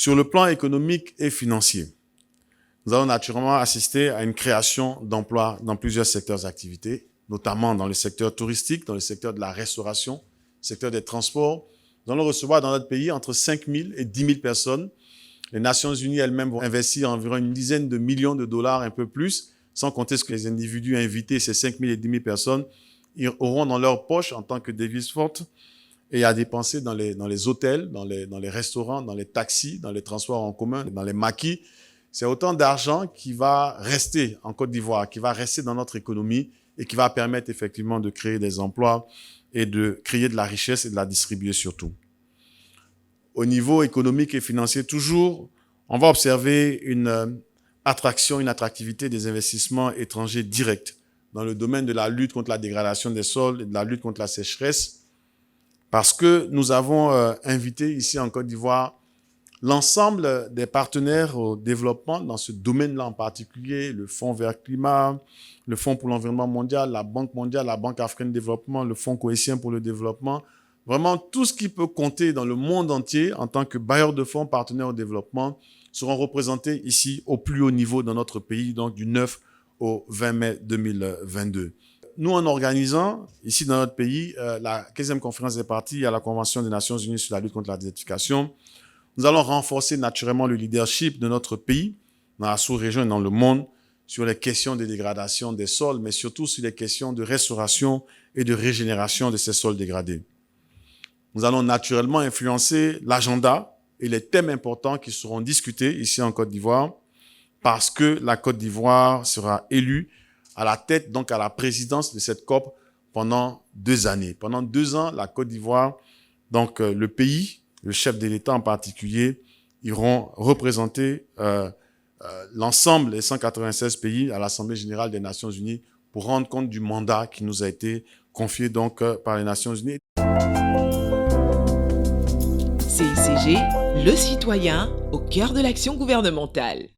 Sur le plan économique et financier, nous allons naturellement assister à une création d'emplois dans plusieurs secteurs d'activité, notamment dans le secteur touristique, dans le secteur de la restauration, le secteur des transports. Nous allons recevoir dans notre pays entre 5 000 et 10 000 personnes. Les Nations Unies elles-mêmes vont investir environ une dizaine de millions de dollars, un peu plus, sans compter ce que les individus invités, ces 5 000 et 10 000 personnes, ils auront dans leur poche en tant que devise forte et à dépenser dans les hôtels, dans les restaurants, dans les taxis, dans les transports en commun, dans les maquis. C'est autant d'argent qui va rester en Côte d'Ivoire, qui va rester dans notre économie et qui va permettre effectivement de créer des emplois et de créer de la richesse et de la distribuer surtout. Au niveau économique et financier, toujours, on va observer une attractivité des investissements étrangers directs dans le domaine de la lutte contre la dégradation des sols et de la lutte contre la sécheresse, parce que nous avons invité ici en Côte d'Ivoire l'ensemble des partenaires au développement dans ce domaine-là en particulier, le Fonds vert climat, le Fonds pour l'environnement mondial, la Banque mondiale, la Banque africaine de développement, le Fonds cohésien pour le développement, vraiment tout ce qui peut compter dans le monde entier en tant que bailleurs de fonds, partenaires au développement, seront représentés ici au plus haut niveau dans notre pays, donc du 9 au 20 mai 2022. Nous, en organisant ici dans notre pays la 15e conférence des parties à la Convention des Nations Unies sur la lutte contre la désertification, nous allons renforcer naturellement le leadership de notre pays dans la sous-région et dans le monde sur les questions de dégradation des sols, mais surtout sur les questions de restauration et de régénération de ces sols dégradés. Nous allons naturellement influencer l'agenda et les thèmes importants qui seront discutés ici en Côte d'Ivoire parce que la Côte d'Ivoire sera élue à la tête, donc à la présidence de cette COP pendant 2 années. Pendant 2 ans, la Côte d'Ivoire, donc le pays, le chef de l'État en particulier, iront représenter l'ensemble des 196 pays à l'Assemblée générale des Nations Unies pour rendre compte du mandat qui nous a été confié donc par les Nations Unies. CICG, le citoyen au cœur de l'action gouvernementale.